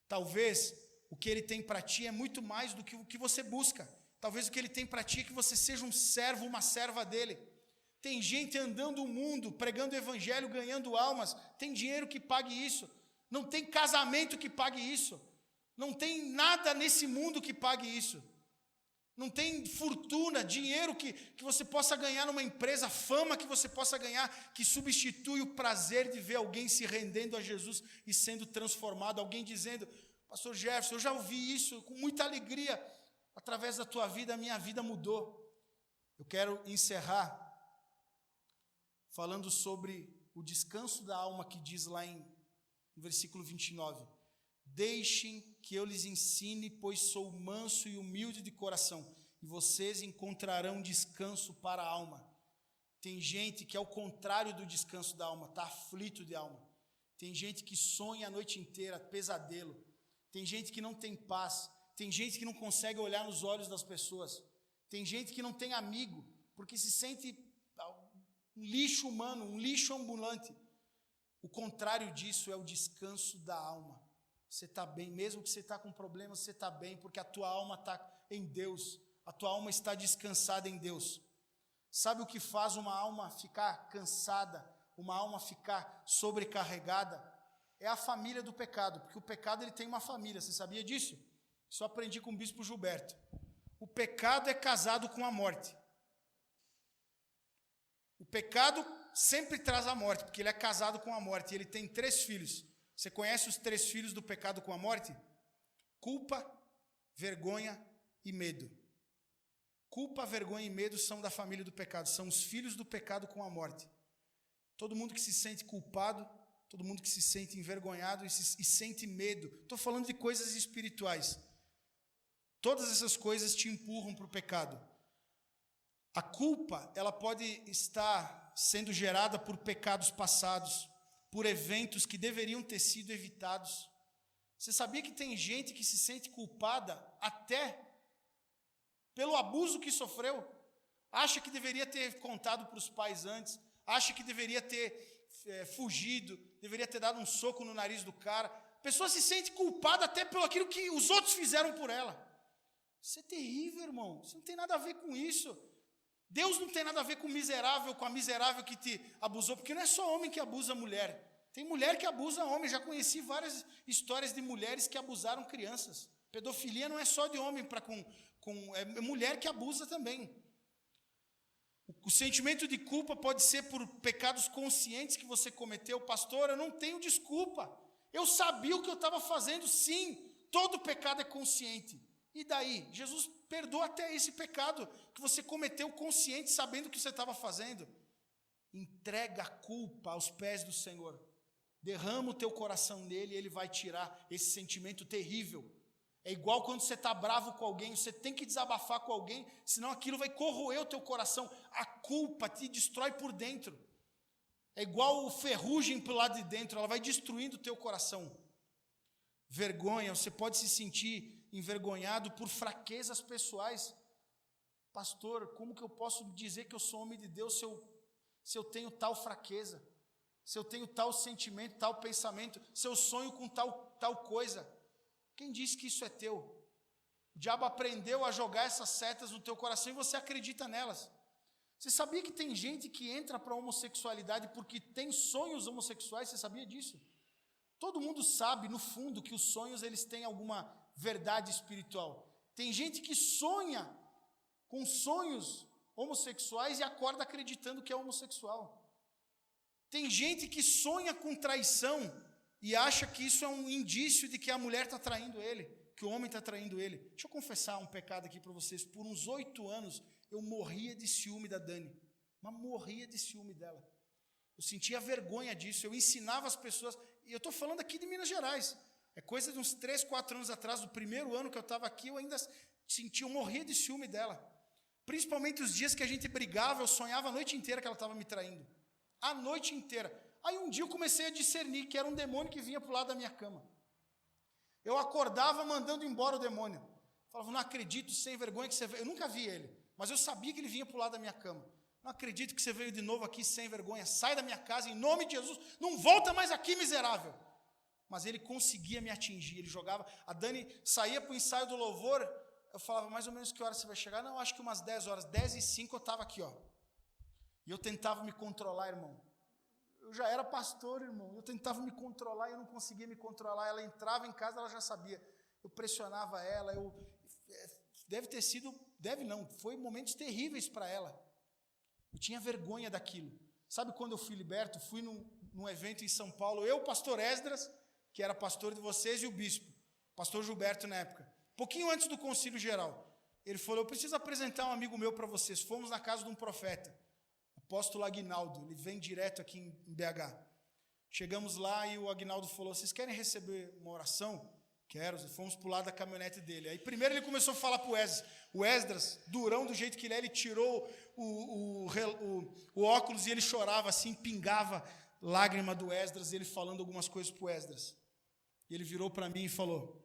S1: Talvez o que ele tem para ti é muito mais do que o que você busca. Talvez o que ele tem para ti é que você seja um servo, uma serva dele. Tem gente andando o mundo, pregando o evangelho, ganhando almas. Tem dinheiro que pague isso. Não tem casamento que pague isso. Não tem nada nesse mundo que pague isso. Não tem fortuna, dinheiro que você possa ganhar numa empresa, fama que você possa ganhar, que substitui o prazer de ver alguém se rendendo a Jesus e sendo transformado. Alguém dizendo, pastor Jefferson, eu já ouvi isso com muita alegria. Através da tua vida, a minha vida mudou. Eu quero encerrar falando sobre o descanso da alma que diz lá no versículo 29. Deixem que eu lhes ensine, pois sou manso e humilde de coração, e vocês encontrarão descanso para a alma. Tem gente que é o contrário do descanso da alma, está aflito de alma. Tem gente que sonha a noite inteira, pesadelo. Tem gente que não tem paz. Tem gente que não consegue olhar nos olhos das pessoas. Tem gente que não tem amigo, porque se sente um lixo humano, um lixo ambulante. O contrário disso é o descanso da alma. Você está bem, mesmo que você está com problemas, você está bem, porque a tua alma está em Deus, a tua alma está descansada em Deus. Sabe o que faz uma alma ficar cansada, uma alma ficar sobrecarregada? É a família do pecado, porque o pecado ele tem uma família, você sabia disso? Isso eu aprendi com o bispo Gilberto. O pecado é casado com a morte. O pecado sempre traz a morte, porque ele é casado com a morte, e ele tem 3 filhos. Você conhece os 3 filhos do pecado com a morte? Culpa, vergonha e medo. Culpa, vergonha e medo são da família do pecado, são os filhos do pecado com a morte. Todo mundo que se sente culpado, todo mundo que se sente envergonhado e sente medo. Estou falando de coisas espirituais. Todas essas coisas te empurram para o pecado. A culpa, ela pode estar sendo gerada por pecados passados, por eventos que deveriam ter sido evitados. Você sabia que tem gente que se sente culpada até pelo abuso que sofreu? Acha que deveria ter contado para os pais antes, acha que deveria ter fugido, deveria ter dado um soco no nariz do cara. A pessoa se sente culpada até pelo aquilo que os outros fizeram por ela. Isso é terrível, irmão. Isso não tem nada a ver com isso. Deus não tem nada a ver com a miserável que te abusou, porque não é só homem que abusa mulher. Tem mulher que abusa homem. Já conheci várias histórias de mulheres que abusaram crianças. Pedofilia não é só de homem é mulher que abusa também. O sentimento de culpa pode ser por pecados conscientes que você cometeu. Pastor, eu não tenho desculpa. Eu sabia o que eu estava fazendo. Sim, todo pecado é consciente. E daí? Jesus perdoa até esse pecado que você cometeu consciente, sabendo o que você estava fazendo. Entrega a culpa aos pés do Senhor. Derrama o teu coração nele e ele vai tirar esse sentimento terrível. É igual quando você está bravo com alguém, você tem que desabafar com alguém, senão aquilo vai corroer o teu coração. A culpa te destrói por dentro. É igual ferrugem pelo lado de dentro, ela vai destruindo o teu coração. Vergonha, você pode se sentir envergonhado por fraquezas pessoais. Pastor, como que eu posso dizer que eu sou homem de Deus se eu tenho tal fraqueza? Se eu tenho tal sentimento, tal pensamento, se eu sonho com tal coisa? Quem disse que isso é teu? O diabo aprendeu a jogar essas setas no teu coração e você acredita nelas. Você sabia que tem gente que entra para a homossexualidade porque tem sonhos homossexuais? Você sabia disso? Todo mundo sabe, no fundo, que os sonhos eles têm alguma verdade espiritual. Tem gente que sonha com sonhos homossexuais e acorda acreditando que é homossexual. Tem gente que sonha com traição e acha que isso é um indício de que a mulher está traindo ele, que o homem está traindo ele. Deixa eu confessar um pecado aqui para vocês. Por uns 8 anos, eu morria de ciúme da Dani. Mas morria de ciúme dela. Eu sentia vergonha disso. Eu ensinava as pessoas. E eu estou falando aqui de Minas Gerais. É coisa de uns 3, 4 anos atrás, do primeiro ano que eu estava aqui, eu ainda sentia, eu morria de ciúme dela. Principalmente os dias que a gente brigava, eu sonhava a noite inteira que ela estava me traindo. A noite inteira. Aí um dia eu comecei a discernir que era um demônio que vinha para o lado da minha cama. Eu acordava mandando embora o demônio. Falava, não acredito, sem vergonha que você veio. Eu nunca vi ele, mas eu sabia que ele vinha para o lado da minha cama. Não acredito que você veio de novo aqui sem vergonha. Sai da minha casa em nome de Jesus. Não volta mais aqui, miserável. Mas ele conseguia me atingir. Ele jogava. A Dani saía para o ensaio do louvor. Eu falava, mais ou menos que hora você vai chegar? Não, acho que umas 10 horas. 10h05 eu estava aqui, ó. E eu tentava me controlar, irmão. Eu já era pastor, irmão. Eu tentava me controlar e eu não conseguia me controlar. Ela entrava em casa, ela já sabia. Eu pressionava ela. Deve ter sido, deve não, foi momentos terríveis para ela. Eu tinha vergonha daquilo. Sabe quando eu fui liberto? Fui num evento em São Paulo. Eu, pastor Esdras, que era pastor de vocês, e o bispo, pastor Gilberto na época. Pouquinho antes do concílio geral. Ele falou, eu preciso apresentar um amigo meu para vocês. Fomos na casa de um profeta. Apóstolo Aguinaldo, ele vem direto aqui em BH. Chegamos lá e o Aguinaldo falou, vocês querem receber uma oração? Quero, fomos para o lado da caminhonete dele. Aí primeiro ele começou a falar para o Esdras. O Esdras, durão do jeito que ele é, ele tirou o óculos e ele chorava assim, pingava lágrima do Esdras, ele falando algumas coisas para o Esdras. E ele virou para mim e falou,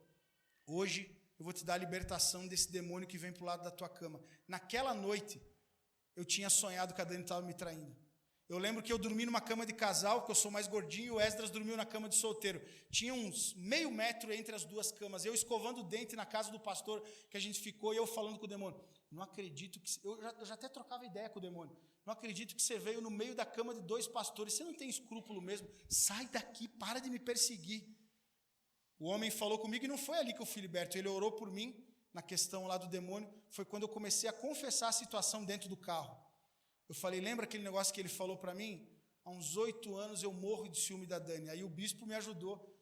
S1: hoje eu vou te dar a libertação desse demônio que vem para o lado da tua cama. Naquela noite, eu tinha sonhado que a Dani estava me traindo. Eu lembro que eu dormi numa cama de casal, porque eu sou mais gordinho, e o Esdras dormiu na cama de solteiro. Tinha uns meio metro entre as duas camas. Eu escovando o dente na casa do pastor que a gente ficou, e eu falando com o demônio. Não acredito que... Eu já até trocava ideia com o demônio. Não acredito que você veio no meio da cama de 2 pastores. Você não tem escrúpulo mesmo? Sai daqui, para de me perseguir. O homem falou comigo e não foi ali que eu fui liberto. Ele orou por mim, na questão lá do demônio. Foi quando eu comecei a confessar a situação dentro do carro. Eu falei, lembra aquele negócio que ele falou para mim? Há uns 8 anos eu morro de ciúme da Dani. Aí o bispo me ajudou.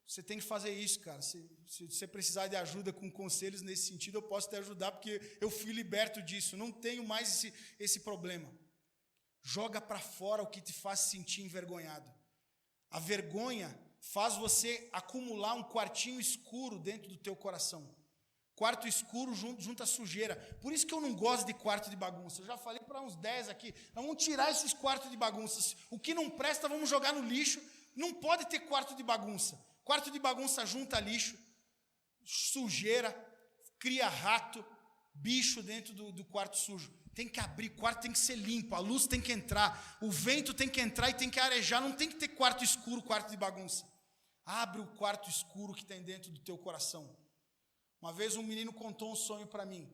S1: Você tem que fazer isso, cara. Se você precisar de ajuda com conselhos nesse sentido, eu posso te ajudar, porque eu fui liberto disso. Não tenho mais esse problema. Joga para fora o que te faz sentir envergonhado. A vergonha faz você acumular um quartinho escuro dentro do teu coração. Quarto escuro junto à sujeira. Por isso que eu não gosto de quarto de bagunça. Eu já falei para uns 10 aqui. Nós vamos tirar esses quartos de bagunça. O que não presta, vamos jogar no lixo. Não pode ter quarto de bagunça. Quarto de bagunça junta lixo, sujeira, cria rato, bicho dentro do quarto sujo. Tem que abrir, o quarto tem que ser limpo, a luz tem que entrar, o vento tem que entrar e tem que arejar. Não tem que ter quarto escuro, quarto de bagunça. Abre o quarto escuro que tem dentro do teu coração. Uma vez um menino contou um sonho para mim.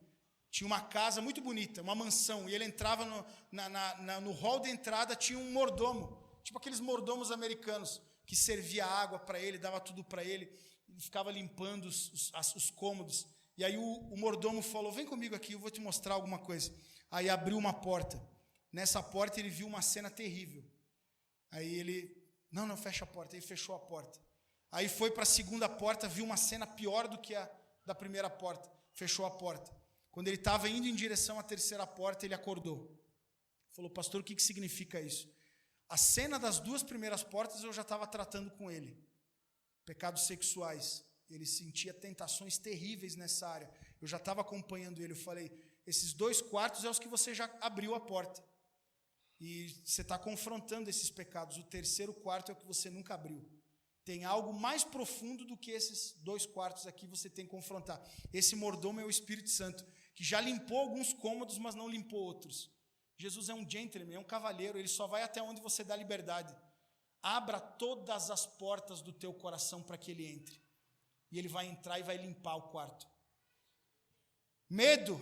S1: Tinha uma casa muito bonita, uma mansão, e ele entrava no hall de entrada, tinha um mordomo, tipo aqueles mordomos americanos, que servia água para ele, dava tudo para ele, e ficava limpando os cômodos. E aí o mordomo falou, vem comigo aqui, eu vou te mostrar alguma coisa. Aí abriu uma porta. Nessa porta ele viu uma cena terrível. Aí ele, não, fecha a porta. Aí fechou a porta. Aí foi para a segunda porta, viu uma cena pior do que a da primeira porta, fechou a porta. Quando ele estava indo em direção à terceira porta, ele acordou. Falou, pastor, o que significa isso? A cena das 2 primeiras portas eu já estava tratando com ele. Pecados sexuais. Ele sentia tentações terríveis nessa área. Eu já estava acompanhando ele. Eu falei, esses 2 quartos é os que você já abriu a porta. E você está confrontando esses pecados. O terceiro quarto é o que você nunca abriu. Tem algo mais profundo do que esses 2 quartos aqui você tem que confrontar. Esse mordomo é o Espírito Santo, que já limpou alguns cômodos, mas não limpou outros. Jesus é um gentleman, é um cavalheiro, ele só vai até onde você dá liberdade. Abra todas as portas do teu coração para que ele entre. e ele vai entrar e vai limpar o quarto. Medo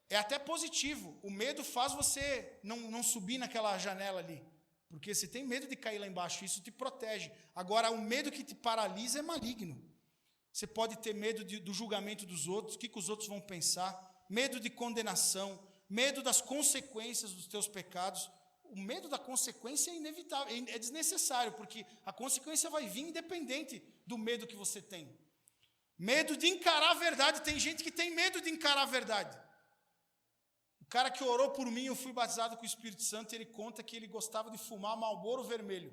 S1: é até positivo. O medo faz você não subir naquela janela ali, porque você tem medo de cair lá embaixo, isso te protege. Agora, o medo que te paralisa é maligno. Você pode ter medo do julgamento dos outros, o que os outros vão pensar, medo de condenação, medo das consequências dos teus pecados. O medo da consequência é inevitável, é desnecessário, porque a consequência vai vir independente do medo que você tem. Medo de encarar a verdade. Tem gente que tem medo de encarar a verdade. O cara que orou por mim, eu fui batizado com o Espírito Santo, ele conta que ele gostava de fumar Marlboro vermelho.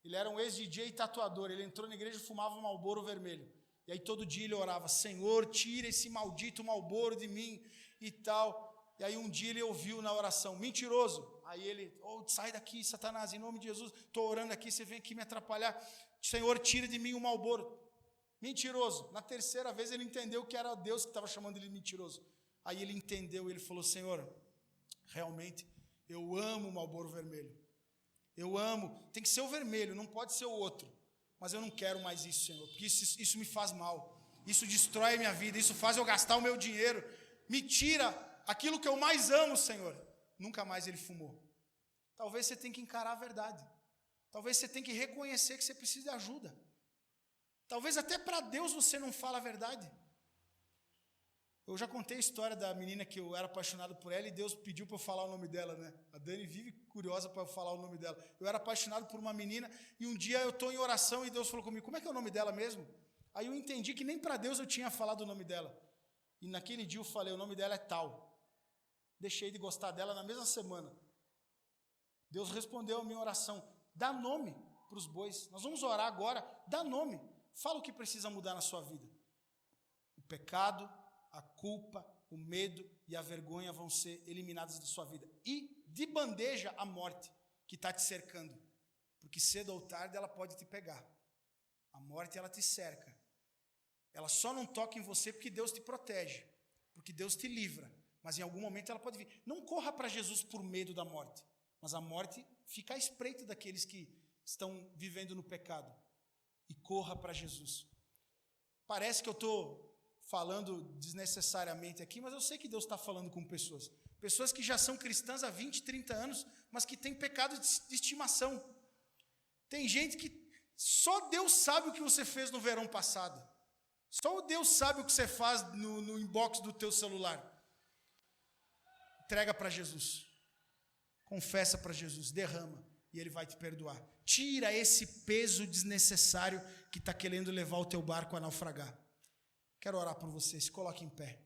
S1: Ele era um ex-DJ e tatuador, ele entrou na igreja e fumava Marlboro vermelho. E aí todo dia ele orava, Senhor, tira esse maldito Marlboro de mim e tal. E aí um dia ele ouviu na oração, mentiroso. Aí ele, sai daqui, Satanás, em nome de Jesus, estou orando aqui, você vem aqui me atrapalhar. Senhor, tira de mim o Marlboro. Mentiroso. Na terceira vez ele entendeu que era Deus que estava chamando ele de mentiroso. Aí ele entendeu, ele falou, Senhor, realmente, eu amo o Marlboro vermelho. Eu amo, tem que ser o vermelho, não pode ser o outro. Mas eu não quero mais isso, Senhor, porque isso me faz mal. Isso destrói a minha vida, isso faz eu gastar o meu dinheiro. Me tira aquilo que eu mais amo, Senhor. Nunca mais ele fumou. Talvez você tenha que encarar a verdade. Talvez você tenha que reconhecer que você precisa de ajuda. Talvez até para Deus você não fala a verdade. Eu já contei a história da menina que eu era apaixonado por ela e Deus pediu para eu falar o nome dela, né? A Dani vive curiosa para eu falar o nome dela. Eu era apaixonado por uma menina e um dia eu estou em oração e Deus falou comigo, como é que é o nome dela mesmo? Aí eu entendi que nem para Deus eu tinha falado o nome dela. E naquele dia eu falei, o nome dela é tal. Deixei de gostar dela na mesma semana. Deus respondeu a minha oração. Dá nome para os bois. Nós vamos orar agora. Dá nome. Fala o que precisa mudar na sua vida. O pecado, a culpa, o medo e a vergonha vão ser eliminados da sua vida. E de bandeja a morte que está te cercando. Porque cedo ou tarde ela pode te pegar. A morte ela te cerca. Ela só não toca em você porque Deus te protege. Porque Deus te livra. Mas em algum momento ela pode vir. Não corra para Jesus por medo da morte. Mas a morte fica à espreita daqueles que estão vivendo no pecado. E corra para Jesus. Parece que eu estou falando desnecessariamente aqui, mas eu sei que Deus está falando com pessoas. Pessoas que já são cristãs há 20, 30 anos, mas que têm pecado de estimação. Tem gente que só Deus sabe o que você fez no verão passado. Só Deus sabe o que você faz no inbox do teu celular. Entrega para Jesus. Confessa para Jesus, derrama, e Ele vai te perdoar. Tira esse peso desnecessário que está querendo levar o teu barco a naufragar. Quero orar por você, se coloque em pé.